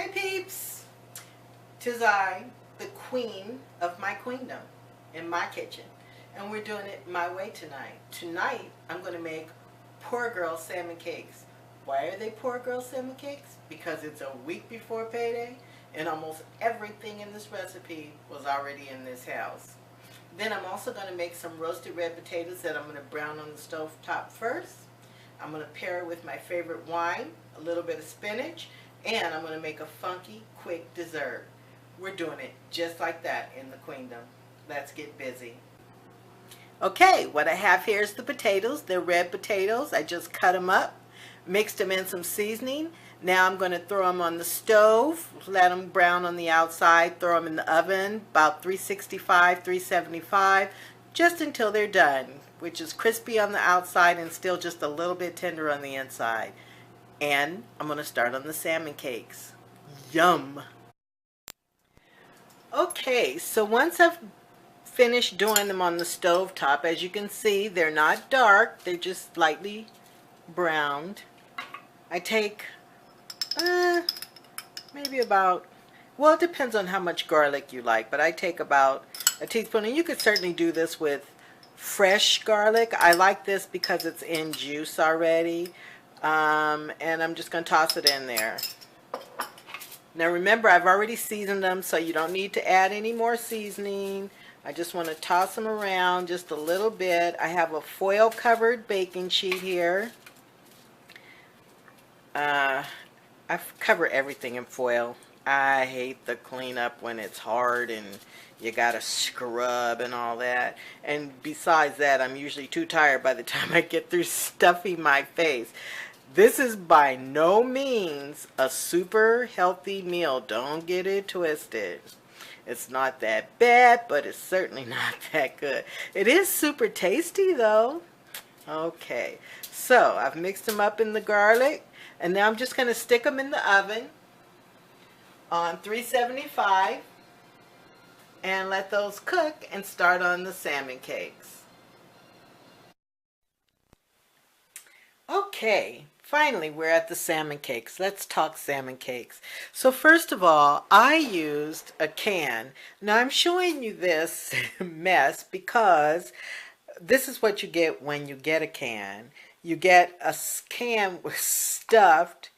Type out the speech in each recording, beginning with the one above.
Hey peeps, 'tis I, the queen of my queendom, in my kitchen, and we're doing it my way tonight. Tonight, I'm going to make poor girl salmon cakes. Why are they poor girl salmon cakes? Because it's a week before payday, and almost everything in this recipe was already in this house. Then I'm also going to make some roasted red potatoes that I'm going to brown on the stove top first. I'm going to pair it with my favorite wine, a little bit of spinach, and I'm going to make a funky, quick dessert. We're doing it just like that in the queendom. Let's get busy. Okay, what I have here is the potatoes. They're red potatoes. I just cut them up, mixed them in some seasoning. Now I'm going to throw them on the stove, let them brown on the outside, throw them in the oven, about 365, 375, just until they're done, which is crispy on the outside and still just a little bit tender on the inside. And I'm going to start on the salmon cakes. Yum! Okay, so once I've finished doing them on the stove top, as you can see, they're not dark, they're just lightly browned. I take maybe about, well, it depends on how much garlic you like, but I take about a teaspoon, and you could certainly do this with fresh garlic. I like this because it's in juice already. And I'm just going to toss it in there. Now remember, I've already seasoned them, so you don't need to add any more seasoning. I just want to toss them around just a little bit. I have a foil covered baking sheet here. I cover everything in foil. I hate the cleanup when it's hard and you gotta scrub and all that. And besides that, I'm usually too tired by the time I get through stuffing my face. This is by no means a super healthy meal. Don't get it twisted. It's not that bad, but it's certainly not that good. It is super tasty though. Okay, so I've mixed them up in the garlic, and now I'm just going to stick them in the oven on 375 and let those cook and start on the salmon cakes. Okay, finally we're at the salmon cakes. Let's talk salmon cakes. So first of all, I used a can. Now I'm showing you this mess because this is what you get when you get a can. You get a can stuffed,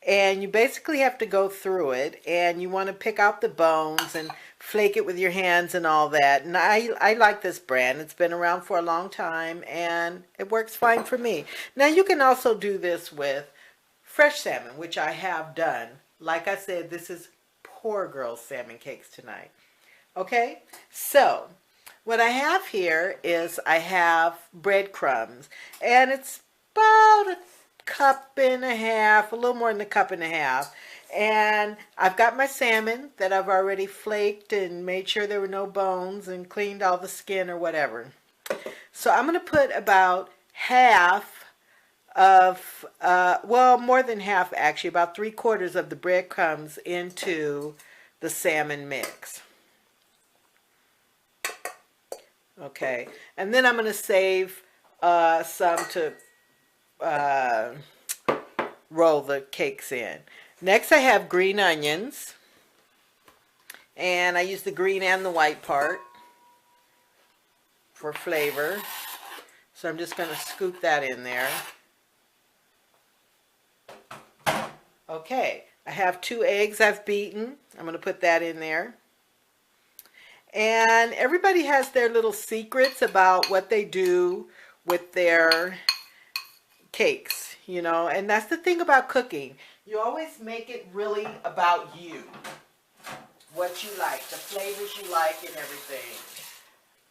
and you basically have to go through it, and you want to pick out the bones and flake it with your hands and all that. And I like this brand. It's been around for a long time and it works fine for me. Now you can also do this with fresh salmon, which I have done. Like I said, this is poor girl salmon cakes tonight. Okay, so what I have here is I have breadcrumbs, and it's about a cup and a half, a little more than a cup and a half. And I've got my salmon that I've already flaked and made sure there were no bones and cleaned all the skin or whatever. So I'm going to put about half of, well, more than half actually, about 3/4 of the breadcrumbs into the salmon mix. Okay, and then I'm going to save some to roll the cakes in. Next I have green onions, and I use the green and the white part for flavor. So I'm just going to scoop that in there. Okay, I have 2 eggs I've beaten. I'm going to put that in there. And everybody has their little secrets about what they do with their cakes, you know, and that's the thing about cooking. You always make it really about you, what you like, the flavors you like and everything.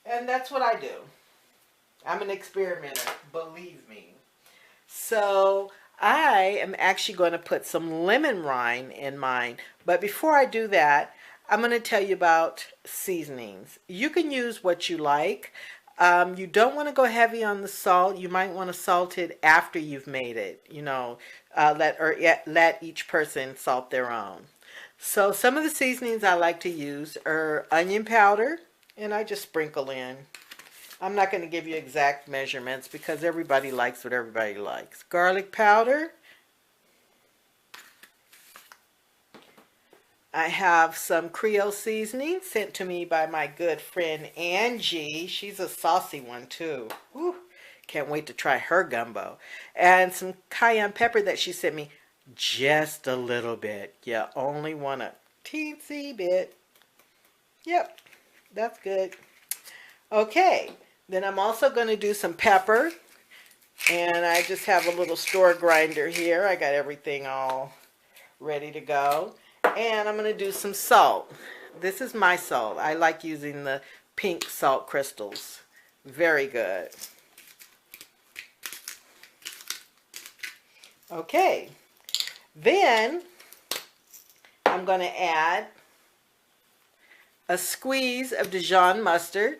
And that's what I do. I'm an experimenter, believe me. So I am actually going to put some lemon rind in mine. But before I do that, I'm going to tell you about seasonings. You can use what you like. You don't want to go heavy on the salt. You might want to salt it after you've made it. You know, let each person salt their own. So some of the seasonings I like to use are onion powder, and I just sprinkle in. I'm not going to give you exact measurements because everybody likes what everybody likes. Garlic powder, I have some Creole seasoning sent to me by my good friend Angie. She's a saucy one too. Whew. Can't wait to try her gumbo. And some cayenne pepper that she sent me. Just a little bit. You only want a teensy bit. Yep, that's good. Okay, then I'm also going to do some pepper. And I just have a little store grinder here. I got everything all ready to go. And I'm going to do some salt. This is my salt. I like using the pink salt crystals. Very good. Okay. Then I'm going to add a squeeze of Dijon mustard.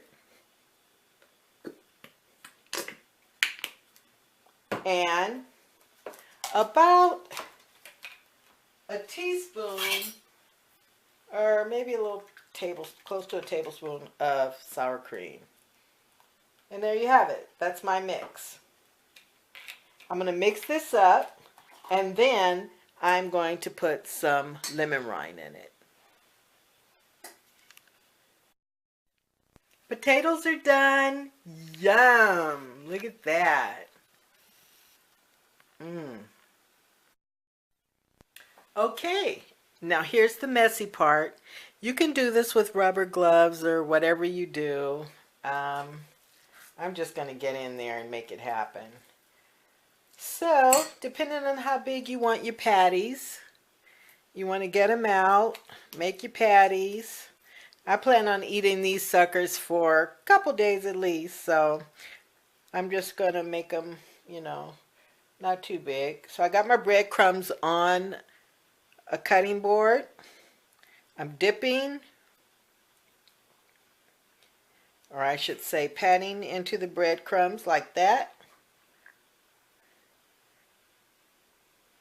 And about a teaspoon, or maybe a little close to a tablespoon of sour cream. And there you have it. That's my mix. I'm going to mix this up, and then I'm going to put some lemon rind in it. Potatoes are done. Yum! Look at that. Okay, now here's the messy part. You can do this with rubber gloves or whatever you do. I'm just going to get in there and make it happen. So, depending on how big you want your patties, you want to get them out, make your patties. I plan on eating these suckers for a couple days at least, so I'm just going to make them, you know, not too big. So I got my breadcrumbs on a cutting board. I'm dipping, or I should say patting into the breadcrumbs like that.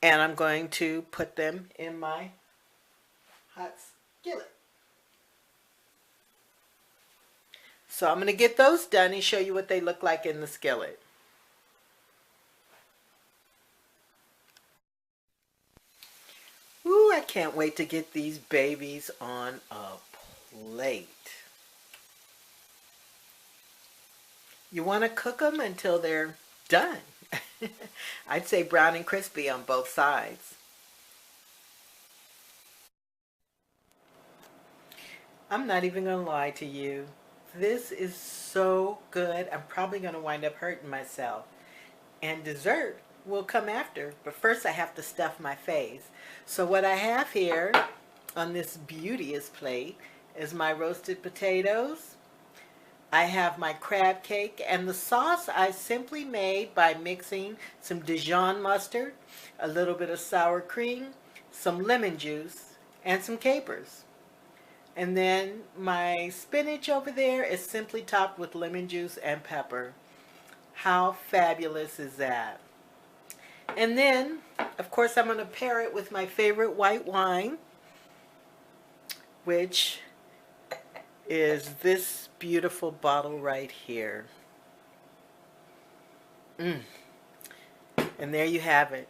And I'm going to put them in my hot skillet. So I'm going to get those done and show you what they look like in the skillet. Ooh, I can't wait to get these babies on a plate. You want to cook them until they're done. I'd say brown and crispy on both sides. I'm not even going to lie to you. This is so good. I'm probably going to wind up hurting myself. And dessert will come after. But first I have to stuff my face. So what I have here on this beauteous plate is my roasted potatoes. I have my crab cake, and the sauce I simply made by mixing some Dijon mustard, a little bit of sour cream, some lemon juice, and some capers. And then my spinach over there is simply topped with lemon juice and pepper. How fabulous is that? And then, of course, I'm going to pair it with my favorite white wine, which is this beautiful bottle right here. And there you have it.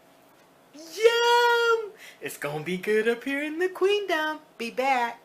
Yum! It's going to be good up here in the Queendom. Be back.